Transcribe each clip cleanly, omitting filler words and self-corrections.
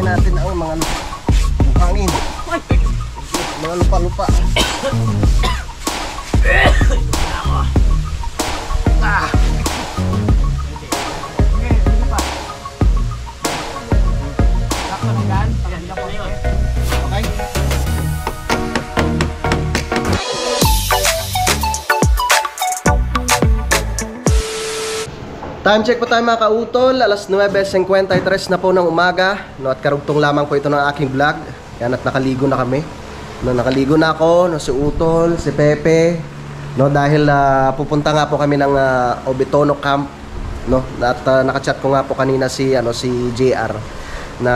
natin ang mga hangin, mga lupa-lupa. Time check po tayo mga kautol, alas 9:53 na po ng umaga, no, at karugtong lamang po ito ng aking vlog. Yan, at nakaligo na kami. No, nakaligo na ako, no, si Utol, si Pepe, no, dahil pupunta nga po kami ng Obitono Camp, no, at nakachat ko nga po kanina si JR na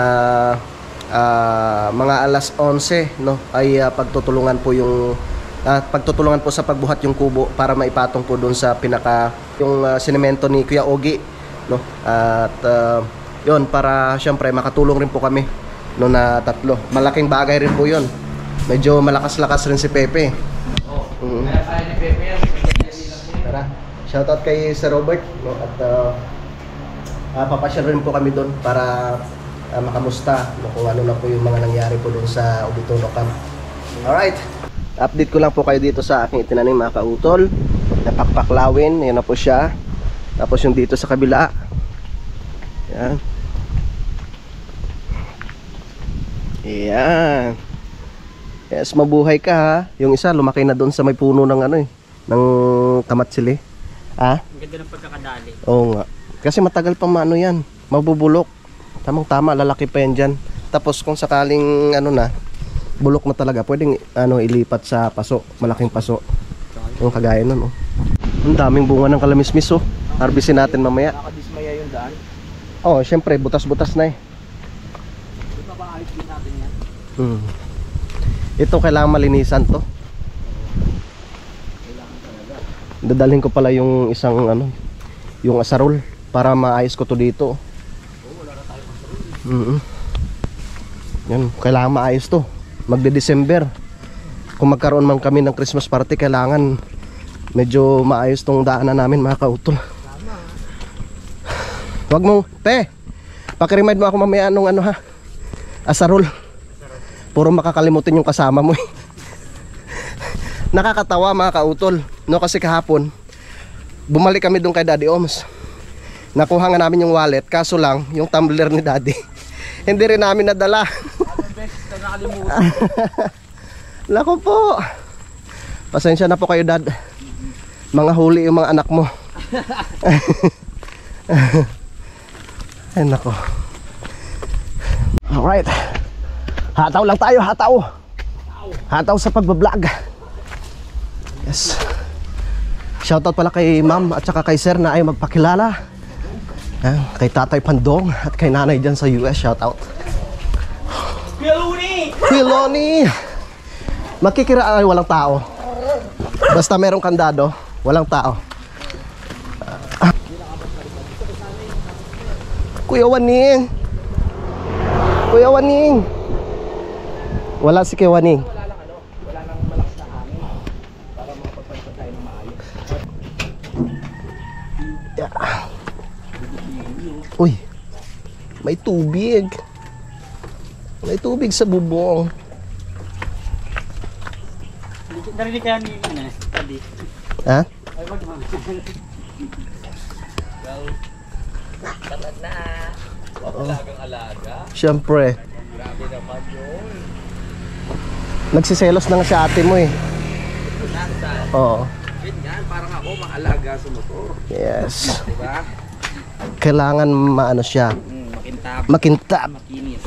mga alas 11, no, ay pagtutulungan po sa pagbuhat yung kubo para maipatong po doon sa pinaka yung sinemento ni Kuya Ogi, no, at yun, para syempre makatulong rin po kami, no, na tatlo. Malaking bagay rin po yun. Medyo malakas-lakas rin si Pepe. Tara, shoutout kay Sir Robert, no, at papasyal rin po kami doon para makamusta, no, kung ano na po yung mga nangyari po doon sa Obitono Camp. Alright, update ko lang po kayo dito sa aking itinanim mga kautol. Napakpaklawin, yan na po siya. Tapos yung dito sa kabila, yan. Yan. Yes, mabuhay ka ha. Yung isa lumaki na doon sa may puno ng ng kamatsili. Ha? Ang ganda ng pagkakadali. Oo nga. Kasi matagal pa yan, mabubulok. Tamang tama, lalaki pa yan dyan. Tapos kung sakaling bulok na talaga, pwedeng ilipat sa paso, malaking paso. Yung kagaya nun, oh. Ang daming bunga ng kalamismis, oh. Harvestin natin mamaya. Nakadismaya yung daan. Oh, syempre, butas-butas na eh. Di ba ba ayos din natin yan? Ito kailangan malinisan to. Kailangan talaga. Dadalhin ko pala yung isang yung asarol para maayos ko to dito. Wala na tayo asarol. Yan, kailangan maayos to. Magde-December. Kung magkaroon man kami ng Christmas party, kailangan medyo maayos tong daanan namin mga kautol. Wag mo, pakiremind mo ako mamaya nung asarol. Puro makakalimutin yung kasama mo. Nakakatawa mga kautol, no, kasi kahapon bumalik kami doon kay Daddy Oms. Nakuha nga namin yung wallet, kaso lang yung tumbler ni Daddy hindi rin namin nadala. Lako po, pasensya na po kayo, Dad. Mga huli yung mga anak mo. Ay nako. Alright, hataw lang tayo, hataw sa pagbablog. Yes. Shoutout pala kay ma'am at saka kay sir na ay magpakilala. Kay Tatay Pandong at kay nanay dyan sa US, shoutout. Piloni! Makikira ay walang tao. Basta merong kandado, walang tao. Kuya Waning! Kuya Waning! Wala si Kuya Waning. Wala nang malakas na hangin para makapagpalitan tayo ng maayos. Yeah. Uy, may tubig. May tubig sa bubong. Narinig kaya ni Tadi? Ha? Ay, wag mo. Tamad na. Alagang alaga. Siyempre. Grabe naman yun. Nagsiselos na nga si ate mo eh. Oo. Ganyan, parang ako maalaga sa motor. Yes. Diba? Kailangan maano siya. Makintab. Makinis.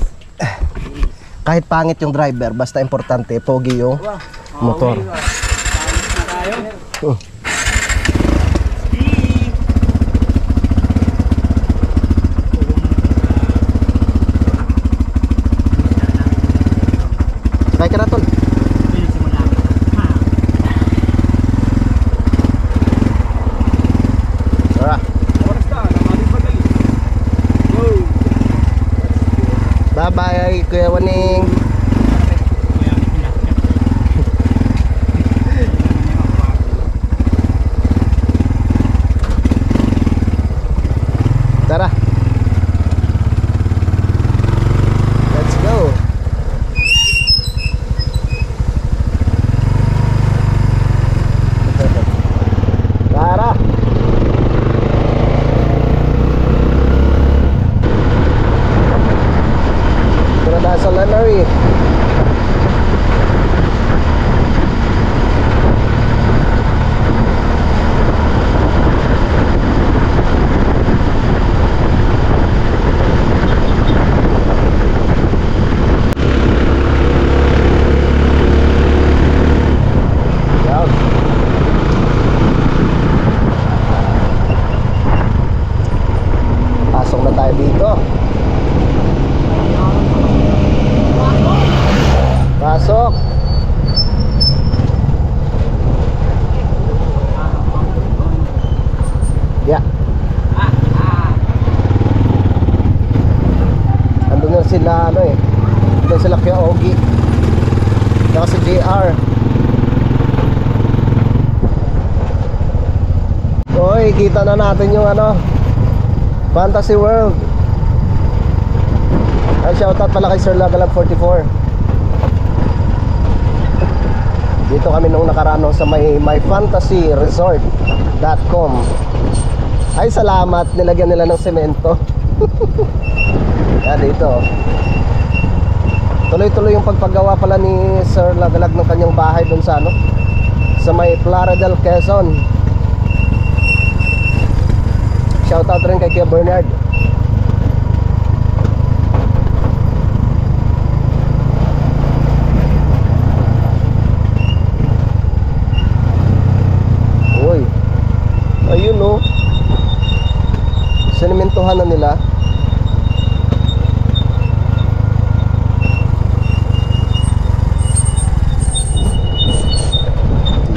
Kahit pangit yung driver, basta importante, pogi yung motor. Sakay ka na, tol. Tara. kay Kuya Waning. Tara. Let's go. Tara. Tara na sa Lanary. Pasok na tayo dito. Pasok. Yeah. Andun na sila ano eh. Andun sila kaya Ogie. Saka si JR. Oy, kita na natin yung ano, Fantasy World. Ay, shoutout pala kay Sir Lagalag 44. Dito kami nung nakaraan sa may myfantasyresort.com. Ay, salamat, nilagyan nila ng semento. Yan dito. Tuloy-tuloy yung pagpagawa pala ni Sir Lagalag ng kanyang bahay dun sa ano, sa may Plaridel, Quezon. Shoutout rin kay Kuya Bernard. Uy, ayun o. Sinimentohan na nila.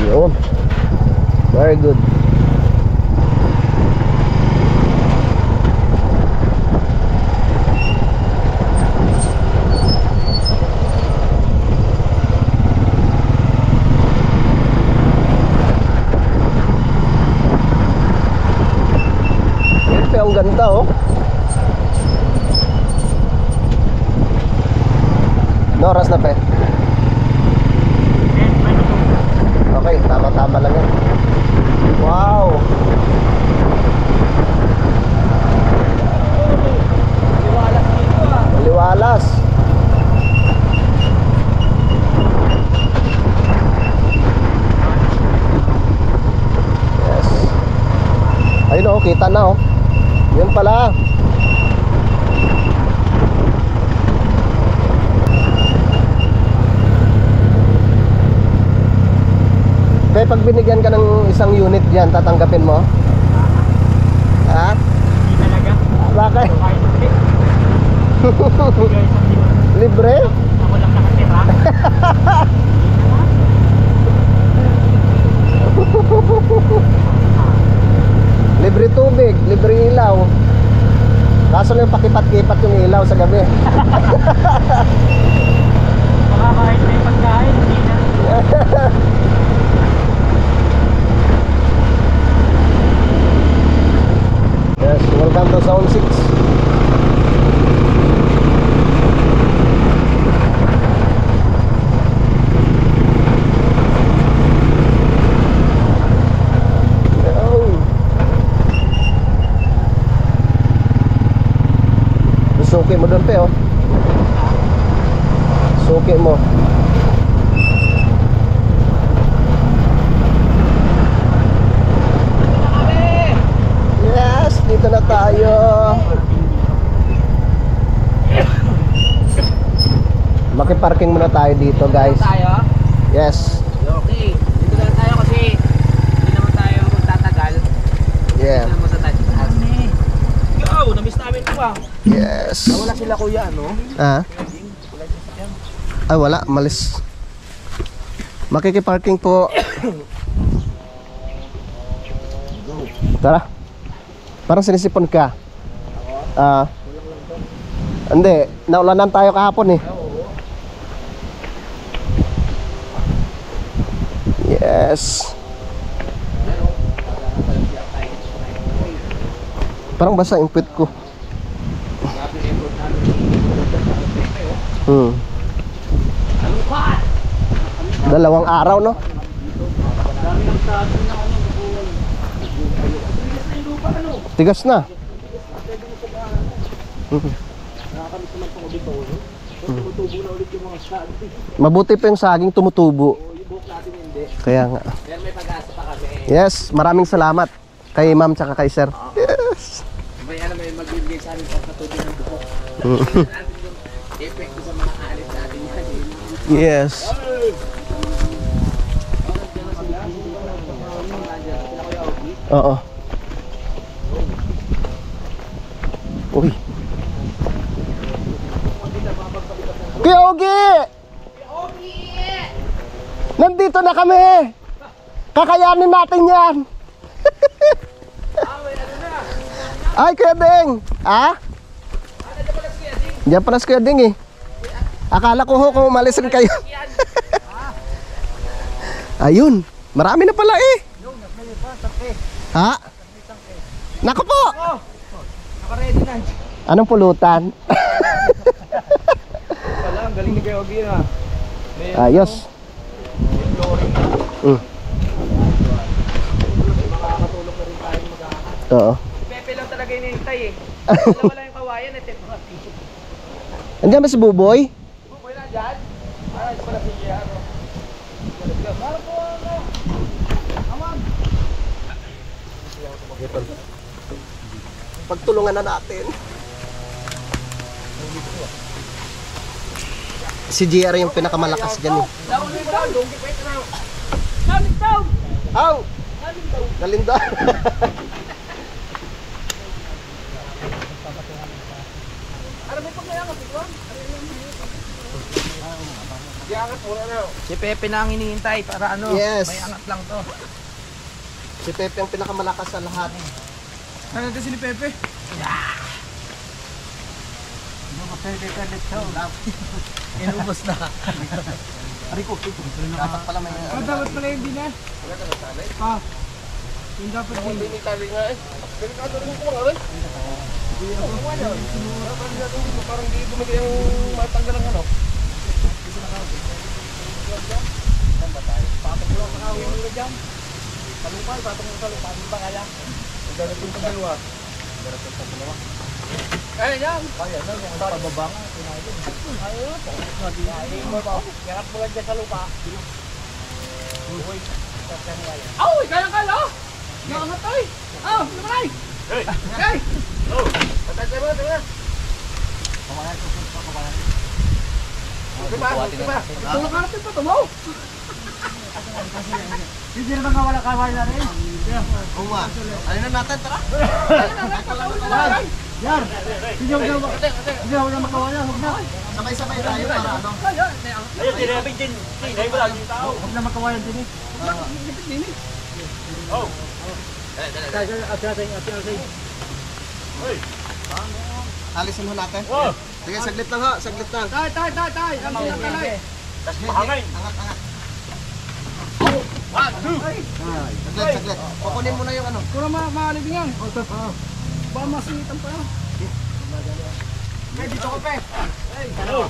Yun. Very good. Ang ganda oh. No, oras na pe. Okay, tama-tama lang yan. Wow. Liwalas dito ah. Liwalas. Yes. Ayun oh, kita na oh. Yun pala. Kaya pag binigyan ka ng isang unit dyan, tatanggapin mo? Ha? Hindi talaga. Bakit? Libre? Ako lang nakatira. Libre tubig, libre ilaw. Kaso lang pakipat-kipat yung ilaw sa gabi. Baka kahit may pagkain, hindi na. Yes, welcome to Zone 6. Suki mo doon pe oh. Suki mo. Yes, dito na tayo. Makiparking muna tayo dito guys. Tayo? Yes. Okay. Dito lang tayo kasi hindi naman tayo magtatagal. Yeah. Hindi naman sa tayo. Yo, na-miss namin ito ah. Yes. Wala sila kuya, no? Ah? Ay wala, malis. Makikiparking po. Tara. Parang sinisipon ka. Hindi, naulanan tayo kahapon eh. Yes. Parang basa yung pit ko. Dalawang araw, no? Tigas na. Mabuti pa yung saging tumutubo. Kaya nga. Yes, maraming salamat kay ma'am tsaka kay sir. Yes. May ano may magbibigay sa amin pagkatubig ng buhok. Epekto sa mga alit natin yan. Yes. Oo. Uy. Kuya Ogi! Nandito na kami! Kakayanin natin yan! Ay, Kuya Ding! Ah? Diyan pala si Kuya Ding eh. Akala ko ho kung umalisin kayo. Ayun, marami na pala eh. Ha? Naku po! Naka-ready na. Anong pulutan? Wala, ang galing ni Kuya Ogi na. Ayos. Makakatulong na rin tayo mag-aakit. Oo. Pepe lang talaga hinihintay eh. Wala yung kawayan eh. Andiyan ba si Buboy? Buboy na dyan? Ito pala si Giano. Para po ano? Aman! Pagtulungan na natin. Si GR yung pinakamalakas dyan eh. Aw! Galinda! Si Pepe na ang hinihintay para ano? Yes. May angat lang to. Si Pepe ang pinakamalakas sa lahat. Ano ito si Pepe? Inubos na. Dapat pala may... Dapat pala yung din eh. Yung dapat din. Delikado rin po rin. Parang di bumigay yung matanggal ang ano. Patong mo lang sa kawin mo dyan. Palupay, patong mo sa lupa. Ano ba kaya? Darating sa dalawa. Kaya yan. Kaya na, kung pababa nga. Ayun mo ba? Yarap mo lang dyan sa lupa. Aw! Kaya-kaya! Nakangat tayo! Aw! Namanay! Hey! Hey! Oh! Patay tayo ba? Diba? Diba? Tulong ka natin pa ito mo! Hindi naman kawala-kawala na rin. Oo nga. Ano na natin, tara? Yar! Hindi ako na makawala. Huwag na. Sabay-sabay tayo para ano? Ayun, tinabing din. Tinabing mo lang yung tao. Huwag na makawala din eh. Oh! Hey! Alisin ho natin. Oh! Sige, saglit lang ho. Saglit lang. Tay! Ang sinagkalay! Tas mahangin. Angat. One, two! Saglit. Kukunin mo na yung ano. Kung maalibing yan. Baka masitan pa yan. Hey, dito ko pe. Hey! Oh!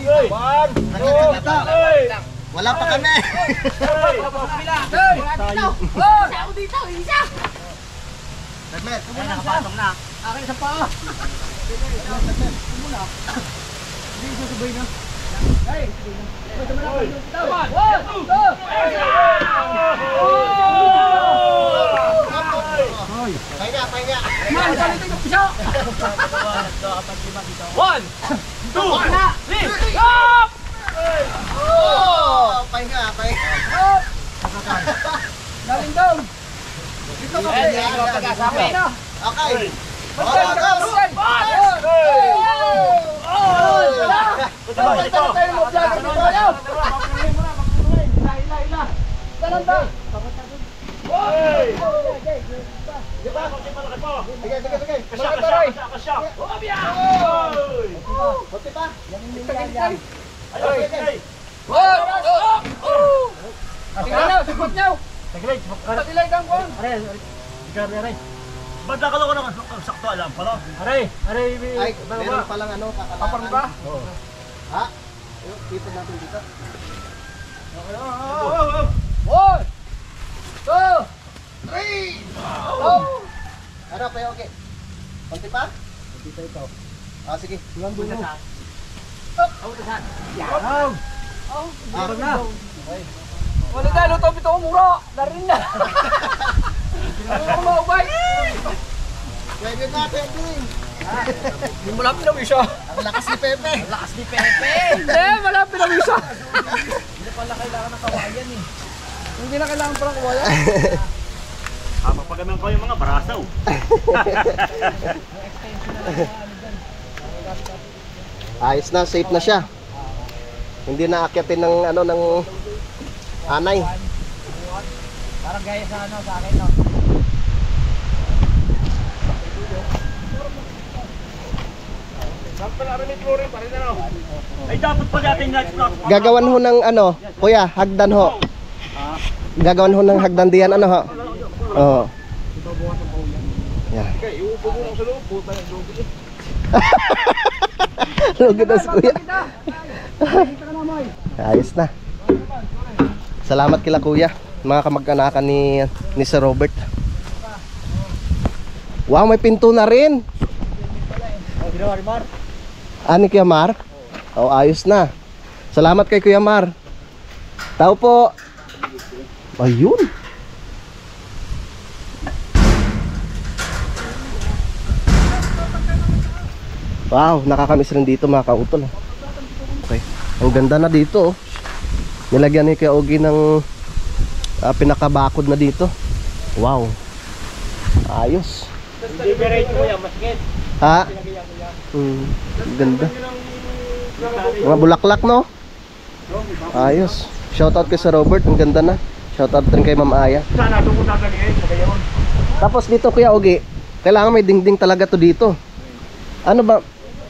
Hey! One, Saglit. hey! Wala pa kami. Hey! Hey! Tayo! Oh! Ako dito! Isa! Saglit. Nakapatong na. Akin sa paa. Mula. Hindi siya sabay na. Hey! One! Two! Pahinga. Man, balitin yung piso! One, two, three, Up! Oh! Pahinga. Up! Galing down! Dito ka. Pag-asabi na! Okay. Bantay! Bantay! Bantay tayo mo vlogger dito! Ayaw! Ila! Dalan ba? Di ba? Sige. Kasya. Konti pa. Sipot niyo! Patilay kang kon! Ba't nakalo ko ng sakto alam pala? Ay, meron palang ano, kakalaan. Kapar ba? Ha? Dito natin dito. One! Two! Ano, kaya okay. Konti pa? Konti pa ito. Sige. Ilang dulo. Parang na! Wala na, luto pito ko mura! Darin na! Hindi ko maubay! Pwede natin din. Hindi mo lang pinamisa! Ang lakas ni Pepe. Hindi, wala pinamisa! Hindi pala kailangan ng kawayan eh. Hindi na kailangan pala kawayan. Mapagaman ko yung mga barasaw. Ayos na, safe na siya. Hindi na akyatin ng ano ng anay. Parang gaya sa ano, sa akin no? Sample aramid flooring pa rin ano. Ay dapat pa natin na Gagawan ho ng ano, kuya, hagdan ho. Gagawan ho ng hagdan diyan ano ho. Oo. Yan. Okay, iupo mo sa loob, puta yung lugi. Lugi na si kuya. Ayos na. Salamat kila kuya, mga kamag-anakan ni Sir Robert. Wow, may pinto na rin. Ani Kuya Mar? Oh, ayos na. Salamat kay Kuya Mar. Tao po. Ayun. Wow, nakakamiss rin dito mga kautol. Okay. Ang ganda na dito. Nilagyan ni Kuya Ogie ng pinakabakod na dito. Wow. Ayos. Hindi berate mo yan, masakit. Ha? Ganda. Mga bulaklak no? Ayos. Shoutout kay Sir Robert, ang ganda na. Shoutout rin kay Ma'am Aya. Sana doon ko nagagay sa gayon. Tapos dito Kuya Ogie, kailangan may dingding talaga to dito. Ano ba?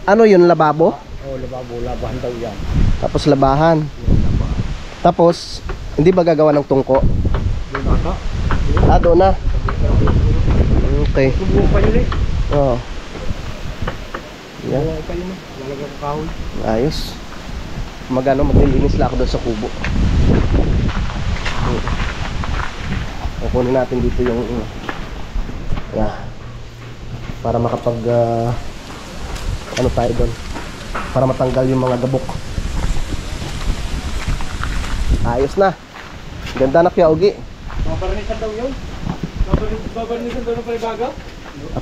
Ano yun, lababo? Lababo, labahan daw yan. Tapos labahan. Tapos, hindi ba gagawa ng tungko? Doon na. Okay. Subukan pa yun eh. Oo. Yan. Subukan pa yun eh. Lalagyan ko kahoy. Ayos. Maglilinis lang ako doon sa kubo. Kukunin natin dito yung yeah. Para makapag ano tayo doon, para matanggal yung mga gabok. Ayos na. Ganda na Kuya Ogie. Babarnisan daw yun. Babarnisan daw ng palibaga.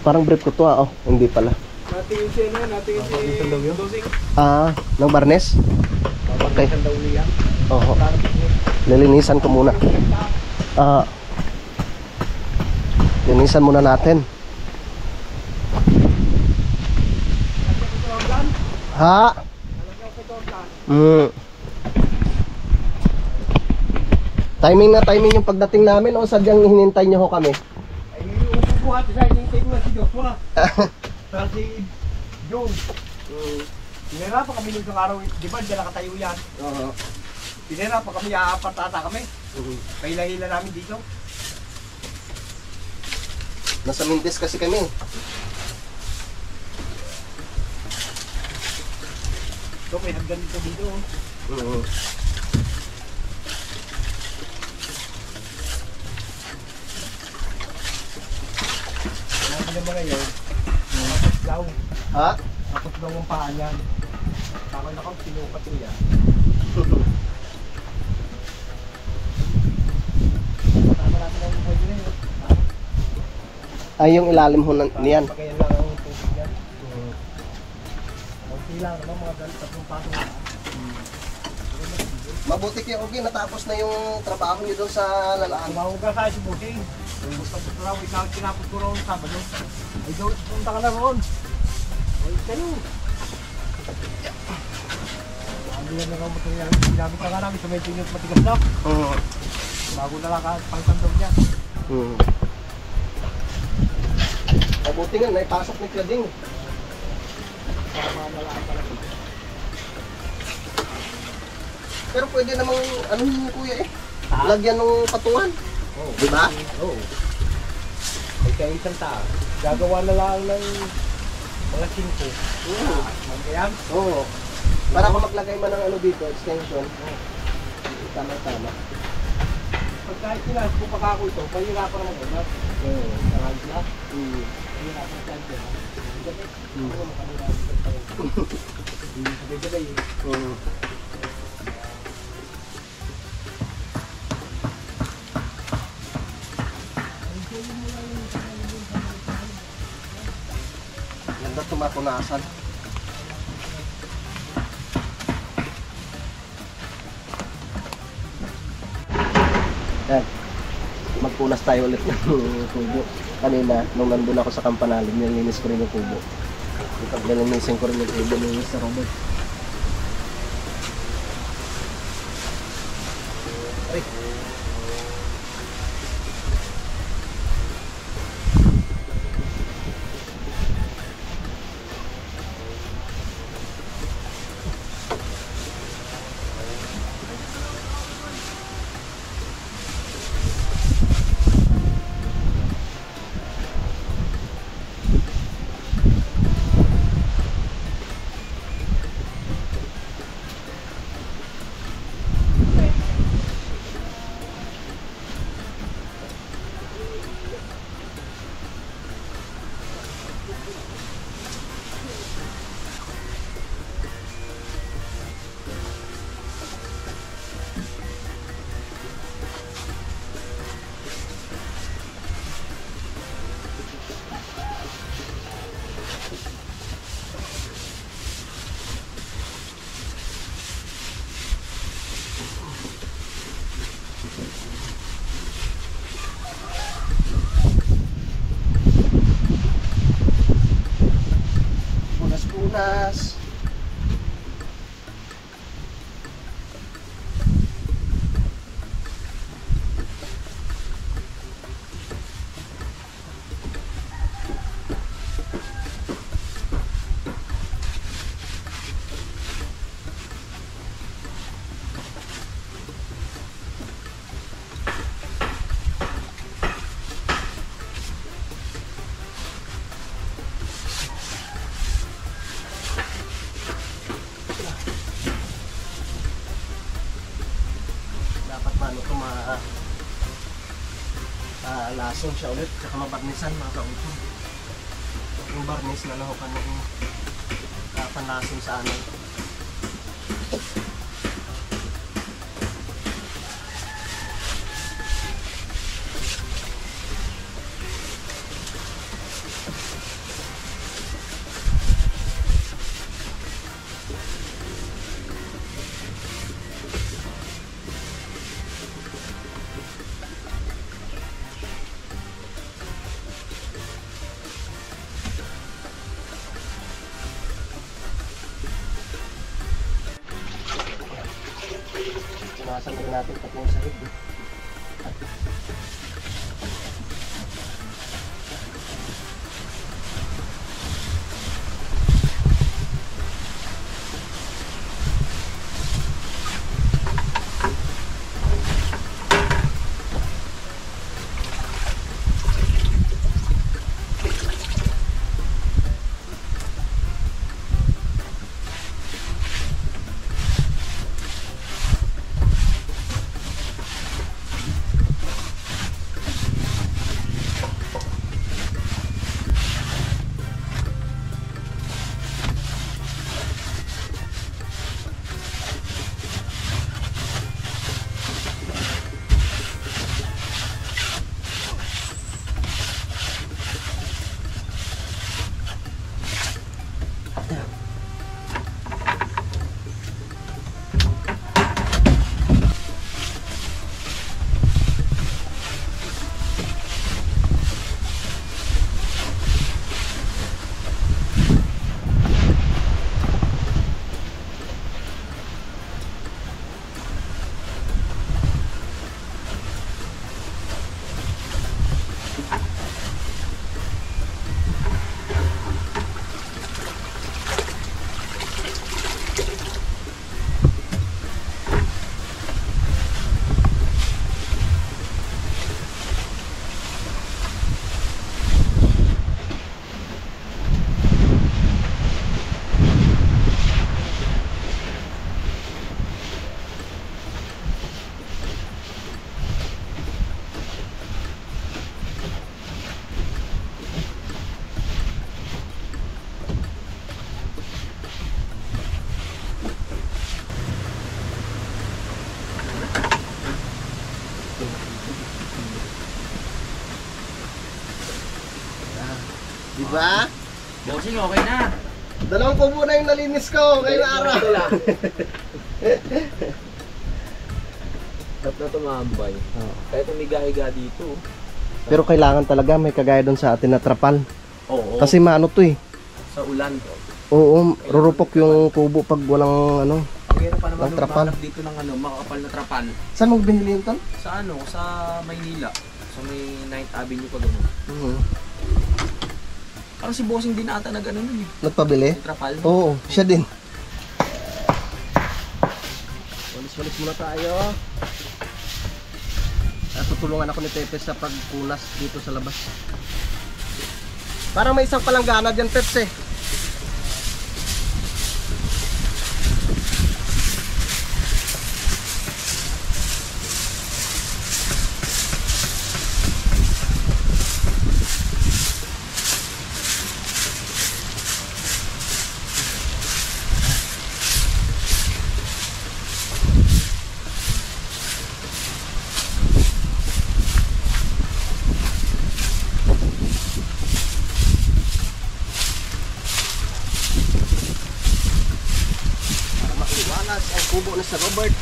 Parang brief ko to oh. Hindi pala. Natingin siya na, natingin si dosing. Ng barnes? Okay. Babarnisan daw niya. Oo. Lilinisan ko muna. Linisan muna natin. Ha? Timing yung pagdating namin o sadyang hinintay nyo ho kami? Ay, upupuhat sa hinintay ko si Joshua. Saka si John. Pinera pa kami nung isang araw, di ba dyan nakatayo yan? Oo. Pinera pa kami, aapat ata kami. Kaila-hila namin dito. Nasa Mindes kasi kami. So, may hagdan dito. Ano naman ngayon? Tapos daw. Ha? Tapos daw ang paa niyan. Tama na kang sinukat niya. Tama natin ang pwede na yun. Ay, yung ilalim ho niyan. Pagayan lang ang tubig niyan. Kunti lang naman mga tatlong paso na. Mabuti Kuya Ogie, natapos na yung trabaho nyo doon sa lalaan. Tumahuga tayo si Buting. Tapos na raw, ikaw tinapos ko raw Sabado. Ay, doon, punta ka na roon. Ay, kayo. Hindi na raw material. Ginamit ka nga namin sa medyo yung matigas na. Bago na lang ka, pang-sandog niya. Mabuti nga, naipasok ni Clading. Pero pwede namang, ano yun kuya eh? Lagyan ng patungan. Oh. Diba? Oo. Kaya isang tao, gagawa na lang ng mga 5. Magkayam? Oo. Para kung maglagay man ng ano dito, extension. Tama-tama. Pag kahit sila, kung pakako ito, pahirapan naman yun. Oo. Sarang sila. Pahirapan sila dyan. Gabi. Oo, makamirapan sila. Gabi-gabi. Ganda tumapunasan. Yan. Magpunas tayo ulit ng kubo. Kanina, nung nandun ako sa Campanales, nilinis ko rin yung kubo. Nilinisin ko rin yung kubo ni Mr. Robert. Ay. Punas. Lason siya ulit, saka mabarnisan mga kautong. Yung barnis na nahukan mo yung panlason sa amin. Punasan rin natin pati yung sahig. Di ba? Bossing, okay na. Dalawang kubo na yung nalinis ko ngayong araw. Sarap na tumambay. Oo. Kahit umiga-higa dito. Pero kailangan talaga may kagaya doon sa atin na trapal. Oo. Kasi maano to eh. sa ulan. Oo, rurupok yung kubo pag walang ano. Ang hirap pa naman Ang trapal. lumalak dito ng ano, makakapal na trapal. Saan mo binili yun ton? Sa ano, sa Maynila. Sa may 9th Avenue pa gano'n. Parang si Bossing din ata na gano'n yun eh. Nagpabili? Yung trapal. Oo, siya din. Walis-walis muna tayo. Tutulungan ako ni Pepe sa pagpunas dito sa labas. Parang may isang palanggana dyan, Pepe. Ang kubo na sa Robert.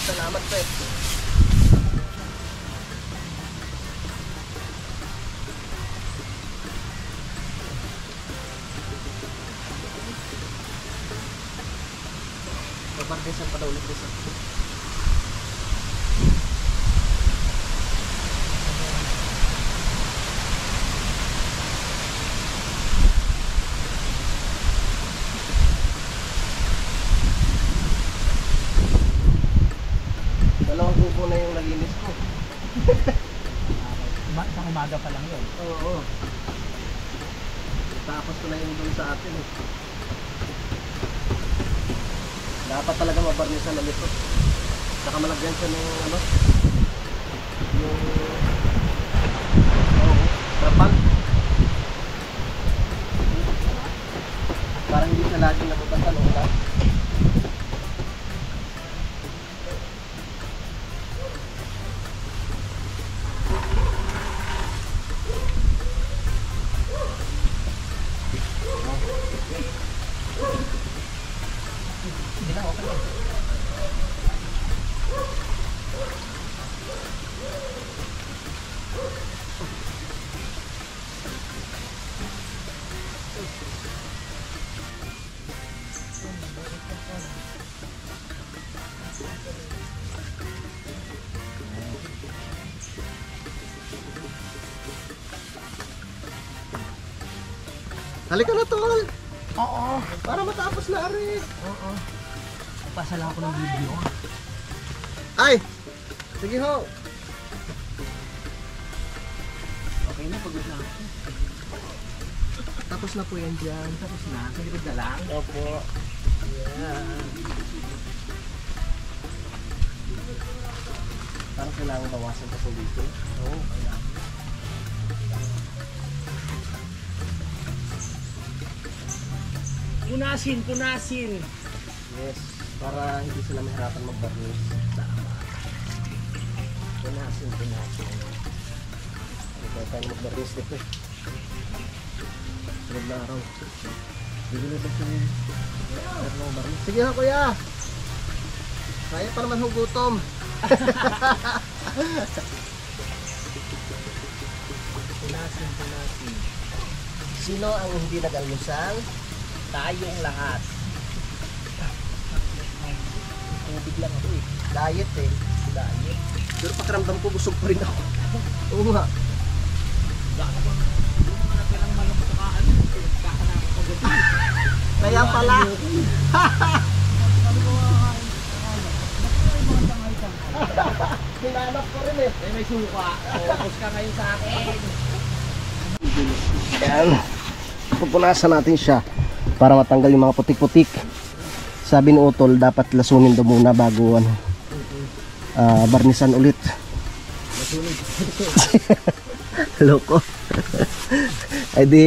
Salamat, Pep. Babardesan pa daw ulit isa. Dalawang kubo na yung nalinis ko. Sa umaga pa lang yun. Oo. Tapos ko na yung doon sa atin eh. Dapat talaga mabarnisan na nito. Saka malagyan siya ng ano? Yung trapal. Parang hindi siya laging nabutan ng ulan. Halika na, tol. Oo. Para matapos na, Ari. Oo. Pasa lang ako ng video. Ay! Sige ho. Okay na, pagod na ako. Tapos na po yan dyan. Tapos na, sa likod na lang. Opo. Yan. Parang kailangan bawasan pa sa dito. Oo, kailangan. Punasin. Yes. Para hindi sila mahirapan mag-barniz. Tama. Punasin. Hindi tayo tayo mag-barniz dito eh. Sunod na araw. Bigyan na tayo ng barniz. Sige ha, kuya. Kaya pa naman hugutom. Punasin. Sino ang hindi nag-almusal? Tayong lahat. Tubig lang ako eh. Diet eh. Diet. Pero pakiramdam ko busog pa rin ako. Oo nga. Gano'n ko. Hindi mo na kailang manok sa kaan. Kakanap ko gabi. Kaya pala. Hinanap ko rin eh. May suka. Focus ka ngayon sa akin. Yan. Pupunasan natin siya para matanggal yung mga putik-putik. Sabi ni Utol, dapat lasunin daw muna bago barnisan ulit. Loko. Ay di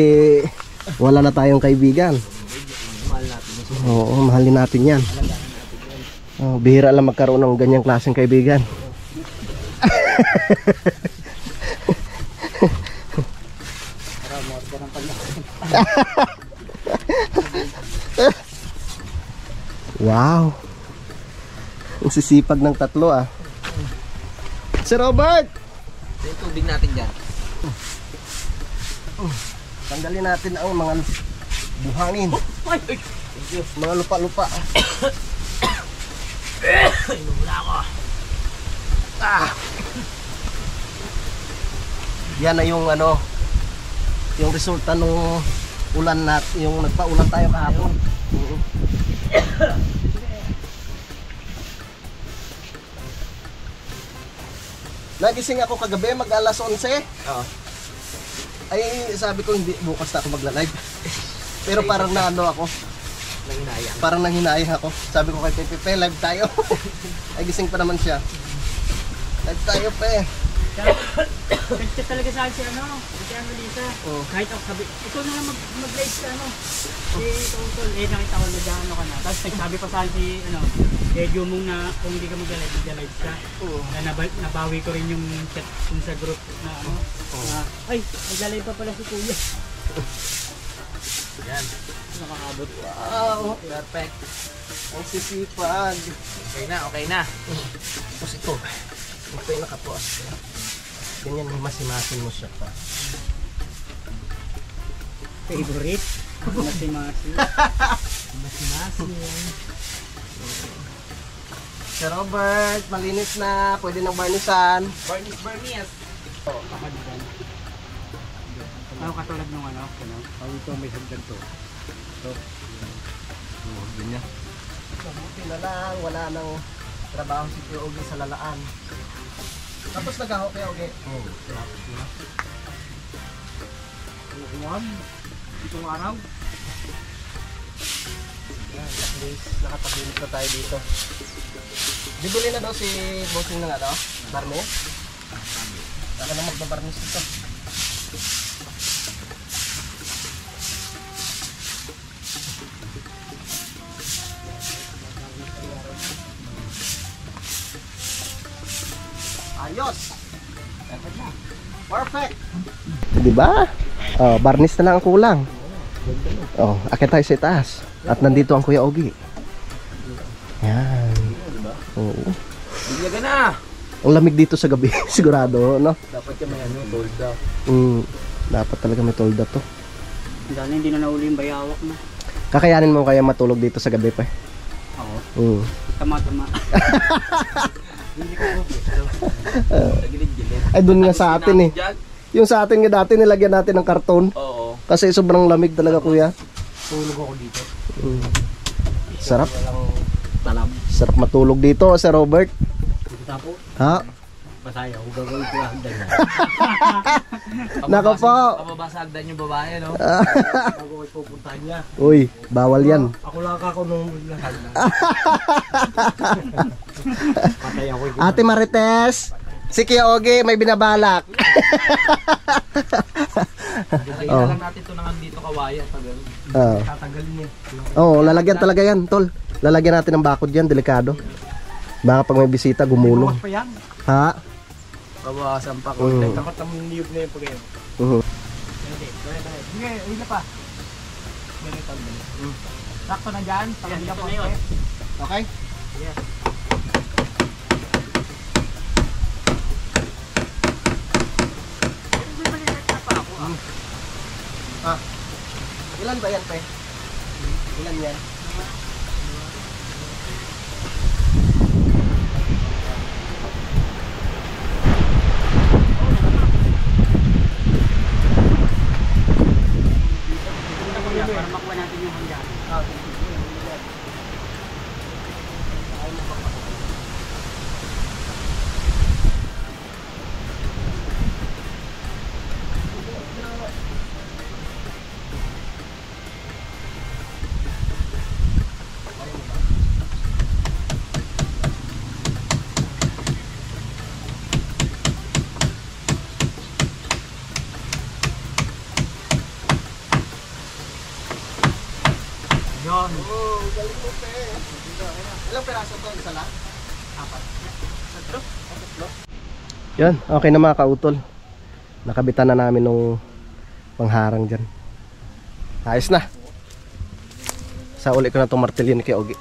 wala na tayong kaibigan. Oo, mahalin natin yan. Oh, bihira lang magkaroon ng ganyang klaseng kaibigan. Wow. Ang sisipag ng tatlo ah. Si Robert! Yung tubig natin dyan. Tanggalin natin ang mga buhangin. Mga lupa-lupa. Inumula ako. Yan na yung ano, yung resulta nung ulan yung nagpa-ulan tayo kahapon. Nagising ako kagabi mag alas 11. Oo. Ay sabi ko hindi bukas na ako magla-live. Pero parang naano ako, Nanginayang. parang nanghinayang ako. Sabi ko kay Pepe, live tayo. Ay gising pa naman siya. Live tayo pe. Nag-chat talaga sa akin si ano, si Annalisa. Oh. Kahit ako sabi, ikaw na lang mag-live sa ano. Si Tungtol, nakita ko na ano ka na. Tapos nagsabi pa sa akin si ano, medyo mong na kung hindi ka mag-live ka. Oo. Na nabawi ko rin yung chat dun sa group na ano. Na, ay, mag-live pa pala si Kuya. Yan. Nakakabot. Wow, Perfect. ang sisipag. Okay na. Tapos ito, ito yung nakapuas. Ganyan, masimasin mo siya pa. Favorite? Masi-masi. Masi-masi. Si Robert, malinis na. Pwede nang barnisan. Barnis. Pakadigan. Ano katulad nung ano? Pag ito may hagdan to. Ito. Ganyan. Mabuti na lang, wala nang trabaho si Kuya Ogie sa lalaan. Tapos nag-aho kay Ogie. Oo. Uwan. Itong araw. Yan, at least nakatagilid na tayo dito. Bibili na daw si Bossing ng ano? Barnes? Saka na magbabarnis ito. Ayos! Perfect na. Perfect! Diba? Oh, barnis na lang ang kulang. Oh, akit tayo sa itaas. At nandito ang Kuya Ogie. Yan. Oo. Bigyan ka na. Ang lamig dito sa gabi, sigurado, no? Dapat ka may ano, tolda. Dapat talaga may tolda to. Dahil hindi na nauli yung bayawak na. Kakayanin mo kaya matulog dito sa gabi pa. Oo. Tama-tama. Hindi ko po. Tagilid-gilid. Ay, dun nga sa atin eh. Yung sa atin nga dati, nilagyan natin ng karton. Oo. Kasi sobrang lamig talaga, kuya. Tulog ako dito. Sarap. Walang talam. Sarap matulog dito, Sir Robert. Tapo. Ha? Masaya ako. Gagawin ko yung hagdan. Nako po. Pababa sa hagdan yung babae, no? Bago ko pupuntahan niya. Uy, bawal yan. Ako lang ako nung hagdan. Patay ako. Ate Marites, si Kuya Ogie may binabalak. Lagyan lang natin ito nang dito kawayan. Tatanggalin niya. Oo, lalagyan talaga yan, tol. Lalagyan natin ng bakod yan, delikado. Baka pag may bisita, gumulong. Pa yan. Ha? Babawasan pa ko. Takot ang niyog na yung pag-ayon. Sige, hindi pa. Sakto na dyan. Palagyan po yun. Okay? Yes. Ilan ba yan, pe? Ilan yan? Punta ko yan para makuha natin yung hanggan. Yun. Oh, galing mo, pe. Ilang peraso to? Isa lang? Apat. Tatlo? Yan, okay na mga kautol. Nakabitan na namin nung pangharang dyan. Ayos na. Sa uli ko na itong martilyo kay Ogi.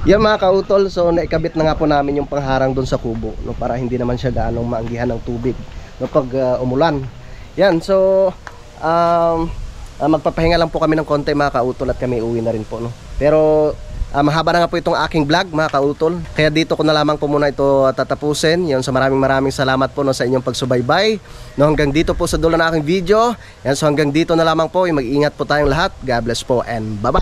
Yan mga kautol, so naikabit na nga po namin yung pangharang doon sa kubo, no, para hindi naman siya gaanong maanggihan ng tubig, no, pag umulan. Yan, so magpapahinga lang po kami ng konti mga kautol at kami uwi na rin po, no. Pero mahaba na nga po itong aking vlog mga kautol, kaya dito ko na lamang po muna ito tatapusin. Yan, so maraming salamat po, no, sa inyong pagsubaybay, no, hanggang dito po sa dulo ng aking video. Yan, so hanggang dito na lamang po. Mag-ingat po tayong lahat. God bless po and bye bye.